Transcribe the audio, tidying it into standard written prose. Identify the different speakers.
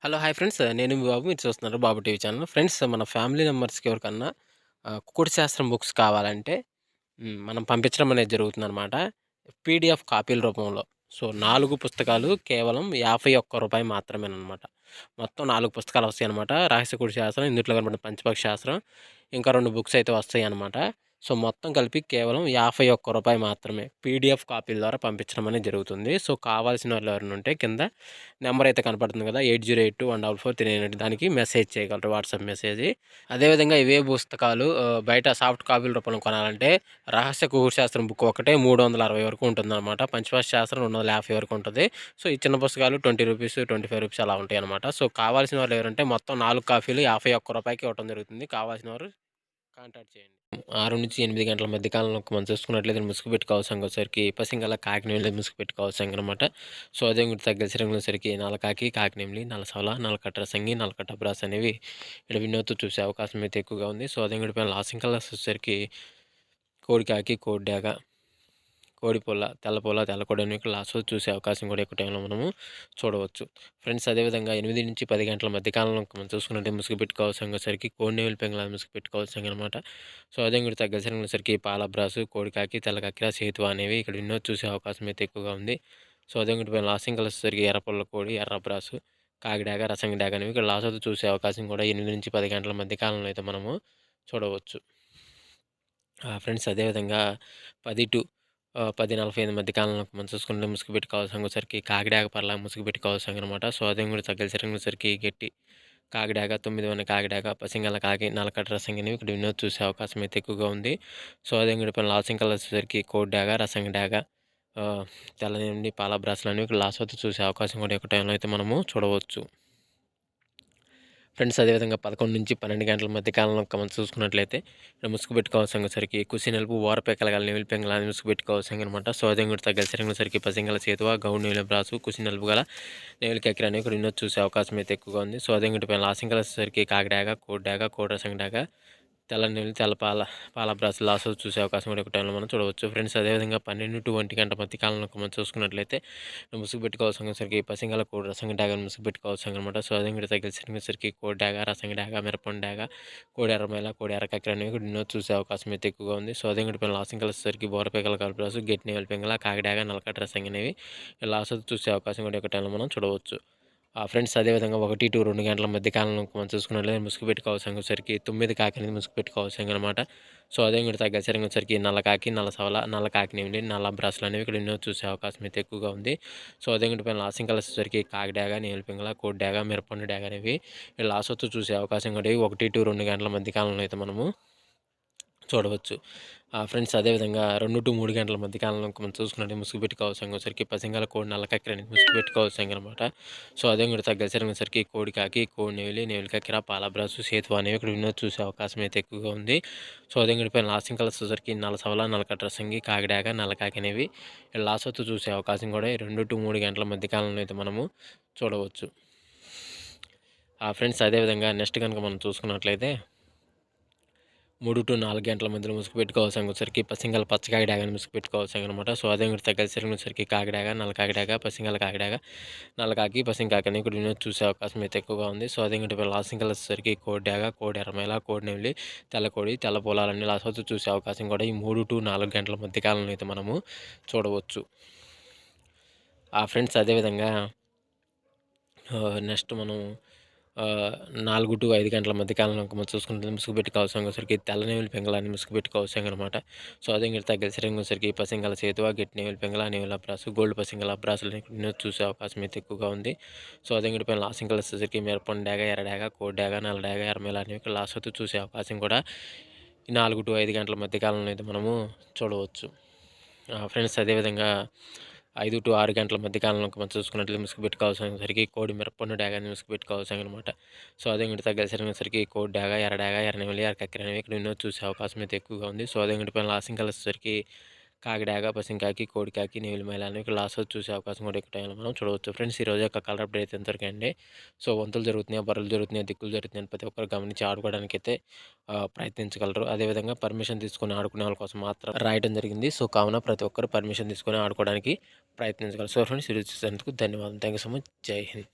Speaker 1: Hello! Hi friends. నేను మీ బాబు. మీరు చూస్తున్నారు బాబు టీవీ ఛానల్. ఫ్రెండ్స్ మన ఫ్యామిలీ మెంబర్స్‌కి ఎవరికన్నా కుకుడు శాస్త్రం బుక్స్ కావాలంటే మనం పంపించడం అనేది జరుగుతుందనమాట. పీడీఎఫ్ కాపీల రూపంలో. సో, 4 పుస్తకాలు కేవలం రూ. 51 మాత్రమేననమాట. మొత్తం 4 పుస్తకాలు వస్తాయనమాట. రహస్య కుడి శాస్త్రం, ఇందుట్లో కనపడిన పంచపక్ష శాస్త్రం, ఇంకా 2 బుక్స్ అయితే వస్తాయనమాట. సో, మొత్తం కలిపి కేవలం రూ. 51 మాత్రమే. పీడీఎఫ్ కాపీల ద్వారా పంపించడం అనేది జరుగుతుంది. సో, కావాల్సిన వాళ్ళు ఎవరైనా ఉంటే కింద నెంబర్ అయితే కనపడుతుంది కదా! 8082144398 దానికి మెసేజ్ చేయగలరు. WhatsApp message. అదేవిధంగా ఇవే పుస్తకాలు బయట సాఫ్ట్ కాపీల రూపంలో కొనాలంటే రహస్య కుకుడు శాస్త్రం బుక్ ఒకటే 360 వరకు ఉంటుందన్నమాట. పంచభాష శాస్త్రం 250 వరకు ఉంటది. సో, ఈ చిన్న పుస్తకాలు రూ. 20, రూ. 25 అలా ఉంటాయన్నమాట. సో, కావాల్సిన వాళ్ళు ఎవరంటే మొత్తం 4 కాపీలు రూ. 51కి ఇవ్వటం జరుగుతుంది. కావాల్సిన వారు కాంటాక్ట్ చేయండి. 6-8 గంటల మధ్య కాలంలో మనం చూసుకున్నట్లయితే ముసుగుపెట్టి కావసంగోసరికి పసింగల కాకినేని ముసుగుపెట్టి కావసంగనమాట. సో, అదే ఇంకోటి తగ్గసరికి నల్లకాకి, కాకినేమిలి, నల్లసవల, నల్లకట్ట సంగి, నల్లకట్ట బ్రాస్ అనేవి ఇక్కడ వినోద్తో చూసే అవకాశం అయితే ఎక్కువగా ఉంది. సో, అదే ఇంకోటి పైన లాసింగ్ కలర్స్ వచ్చేసరికి కోడికాకి, కోడిడాగ, కోడిపుల్ల, తెల్లపుల్ల, తెల్లకోడి అనేవి లాస్ట్‌లో చూసే అవకాశం కూడా ఎక్కువ టైంలో మనము చూడవచ్చు. ఫ్రెండ్స్ అదేవిధంగా 8-10 గంటల మధ్య కాలంలో మనం చూసుకున్నట్టే ముసుగు పెట్టుకోవాల్సరికి కోడినెమిలి పెంగళ ముసుగు పెట్టుకోవాల్సిందనమాట. సో, అదే ఇంకోటి తగ్గసరికి పాలబ్రాసు, కోడికాకి, తెల్లకక్కిర, సేతువ అనేవి ఇక్కడ ఎన్నో చూసే అవకాశం అయితే ఎక్కువగా ఉంది. సో, అదే ఇంకోటి పైన లాసింగ్ కలర్స్ వచ్చేసరికి ఎర్రపుల్ల కోడి, ఎర్రబ్రాసు, కాకిడాగ, రసంగి డాగ అనేవి ఇక్కడ లాస్ట్‌లో చూసే అవకాశం కూడా 8-10 గంటల మధ్య కాలంలో అయితే మనము చూడవచ్చు. ఫ్రెండ్స్ అదేవిధంగా 10-10:45 మధ్య కాలంలో మనం చూసుకుంటే ముసుగు పెట్టుకోవాల్సరికి కాకిడాక పర్లా ముసుగు పెట్టుకోవాల్సనమాట. సో, అదే కూడా తగ్గసరికి గట్టి కాకిడాక, 9 వన్న కాకిడాక, పసింగల కాకి, నల్లకట్ట రసంగి అనేవి ఇక్కడ వినోద్ చూసే అవకాశం అయితే ఎక్కువగా ఉంది. సో, అదే కూడా పైన లాసింగ్ కలర్స్ వచ్చేసరికి కోడి డాగ, రసంగి డాగ, తెల్లనిండి పాల బ్రాస్లు అనేవి ఇక్కడ లాస్ట్ వరకు చూసే అవకాశం కూడా ఎక్కువ టైంలో అయితే మనము చూడవచ్చు. ఫ్రెండ్స్ అదేవిధంగా 11-12 గంటల మధ్య కాలంలో మనం చూసుకున్నట్లయితే ఇక్కడ ముసుగు పెట్టుకోవాల్సరికి కుసి నలుపు ఓరపెక్కల నెమిలి పెంగళ ముసుగు పెట్టుకోవాల్సిందనమాట. సో, అదే కూడా తగ్గసరికి పసింగల చేతువ గౌడ్ నెమిలి బ్రాసు కుసి నలుపు గల నెమిలి కక్కిర అనేవి ఇక్కడ వినోద్ చూసే అవకాశం అయితే ఎక్కువగా ఉంది. సో, అదే కూడా పైన లాసింగ్ కలర్సరికి కాకిడాగ, కోడిడాగ, కోడి రసంగి డాగ, తెల్ల నెమిలి, తెల్ల పాల బ్రాస్ లాస్ట్ చూసే అవకాశం కూడా ఒక టైంలో మనం చూడవచ్చు. ఫ్రెండ్స్ అదేవిధంగా 12-1 గంట మధ్య కాలంలో మనం చూసుకున్నట్లయితే ముసుగు పెట్టుకోవాల్సరికి పసింగల కోడి రసంగి డాగ ముసుగు పెట్టుకోవాల్సనమాట. సో, అదే కూడా తగ్గసరికి కోడి డాగ, రసంగి డాగ, మిరపండు డాగ, కోడి ఎర్రమైల, కోడి ఎర్ర కక్కిర అనేవి కూడా ఎన్నో చూసే అవకాశం అయితే ఎక్కువగా ఉంది. సో, అదే కూడా పైన లాసింగ్ కలర్సరికి బోరపేకల కలబ్రాసు, గట్టి నెమిలి పెంగల, కాకిడాగ, నల్లకట్ట రసంగి అనేవి లాస్ట్ చూసే అవకాశం కూడా ఒక టైంలో మనం చూడవచ్చు. ఫ్రెండ్స్ అదేవిధంగా 1-2 గంటల మధ్య కాలంలో మనం చూసుకున్నట్లయితే ముసుగు పెట్టుకోవాల్సరికి 9 కాకి అనేది ముసుగు పెట్టుకోవాల్సిందనమాట. సో, అదే కూడా తగ్గసరికి నల్లకాకి, నల్లసవల, నల్ల కాకినేమిలి, నల్ల బ్రాస్లు అనేవి ఇక్కడ ఎన్నో చూసే అవకాశం అయితే ఎక్కువగా ఉంది. సో, అదే కూడా పైన లాసింగ్ కలర్స్ వచ్చేసరికి కాకిడాగ, నీలి పింగళ, కోడి డాగ, మిరపండు డాగ అనేవి లాస్ట్ వత్తు చూసే అవకాశం కూడా 1-2 గంటల మధ్య కాలంలో అయితే మనము చూడవచ్చు. ఫ్రెండ్స్ అదేవిధంగా 2-3 గంటల మధ్య కాలంలో మనం చూసుకున్నట్టు ముసుగు పెట్టుకోవాల్సరికి పసింగల కోడి నల్ల కక్కిర అనేది ముసుగు పెట్టుకోవాల్సిందనమాట. సో, అదే కూడా తగ్గసరికి కోడి కాకి, కోడి నెమిలి, నెమిలి కక్కిర, పాలబ్రాసు, సేతువ అనేవి ఇక్కడ వినోద్ చూసే అవకాశం అయితే ఎక్కువగా ఉంది. సో, అదే కూడా పైన లాస్టింగ్ కలర్స్ వచ్చేసరికి నల్ల సవల, నల్లకట్ట రసంగి, కాకిడాక, నల్లకాకి అనేవి లాస్ట్ వత్తు చూసే అవకాశం కూడా 2-3 గంటల మధ్య కాలంలో అయితే మనము చూడవచ్చు. ఫ్రెండ్స్ అదేవిధంగా నెక్స్ట్ కనుక మనం చూసుకున్నట్లయితే 3-4 గంటల మధ్యలో ముసుగు పెట్టుకోవాల్సరికి పసింగల పచ్చకాకి డాగని ముసుగు పెట్టుకోవాల్సనమాట. సో, అదే కూడా తగ్గసరికి కాకిడాగ, నల్ల కాకిడాగ, పసింగల కాకిడాగ, నల్లకాకి, పసింకాకి అని ఇక్కడ వినోద్ చూసే అవకాశం అయితే ఎక్కువగా ఉంది. సో, అదే కూడా లాసింగ్ కలర్స్ వచ్చేసరికి కోడి డాగ, కోడి ఎర్రమైల, కోడి నెమిలి, తెల్లకోడి, తెల్ల పొలాలన్నీ లాస్ట్ వరకు చూసే అవకాశం కూడా ఈ 3-4 గంటల మధ్య కాలంలో అయితే మనము చూడవచ్చు. ఫ్రెండ్స్ అదేవిధంగా నెక్స్ట్ మనం 4-5 గంటల మధ్య కాలంలో మనం చూసుకుంటే ముసుగు పెట్టుకోవాల్సరికి తెల్ల నెమిలి పెంగళాన్ని ముసుగు పెట్టుకోవాల్సనమాట. సో, అదే ఇంకా తగ్గసరికి పసింగల సేతువ, గట్టి నెమిలి పెంగళ, నెమిలి అబ్రాసు, గోల్డ్ పసింగల అబ్రాసులు చూసే అవకాశం అయితే ఎక్కువగా ఉంది. సో, అదే ఇంకా పైన లాసింగ్ కలర్స్ వచ్చేసరికి మిరపండు డాగ, ఎర్ర డాగ, కోడి డాగ, నల్ల డాగ, ఎర్రమేల అనేవి లాస్ట్ వరకు చూసే అవకాశం కూడా ఈ 4-5 గంటల మధ్య కాలంలో అయితే మనము చూడవచ్చు. ఫ్రెండ్స్ అదేవిధంగా 5-6 గంటల మధ్య కాలంలో మనం చూసుకున్నట్లయితే ముసుగు పెట్టుకోవాల్సరికి కోడి మిరపండు డాగాని ముసుగు పెట్టుకోవాల్సనమాట. సో, అదే ఇంకోటి తగ్గసరికి కోడి డాగ, ఎర్ర నెమిలి, ఎర్ర కక్కిర అనేవి ఇక్కడ ఎన్నో చూసే అవకాశం అయితే ఎక్కువగా ఉంది. సో, అదే ఇంకోటి పైన లాసింగ్ కలర్స్ వచ్చేసరికి కాకిడాగ, పసింకాకి, కోడికాకి, నెమిలి మైల అనేవి ఇక్కడ లాస్ట్ చూసే అవకాశం కూడా ఎక్కువ టైంలో మనం చూడవచ్చు. ఫ్రెండ్స్ ఈరోజు యొక్క కలర్ అప్డేట్ అయితే ఎంతవరకు అండి. సో, వంతులు జరుగుతున్నాయి, బర్రెలు జరుగుతున్నాయి, దిక్కులు జరుగుతున్నాయి ప్రతి ఒక్కరు గమనించి ఆడుకోవడానికైతే ప్రయత్నించగలరు. అదేవిధంగా పర్మిషన్ తీసుకొని ఆడుకునే వాళ్ళ కోసం మాత్రం రాయడం జరిగింది. సో, కావున ప్రతి ఒక్కరు పర్మిషన్ తీసుకొని ఆడుకోవడానికి ప్రయత్నించగలరు. సో, ఫ్రెండ్స్ ఈరోజు చూసేందుకు ధన్యవాదాలు. Thank you so much. జై హింద్.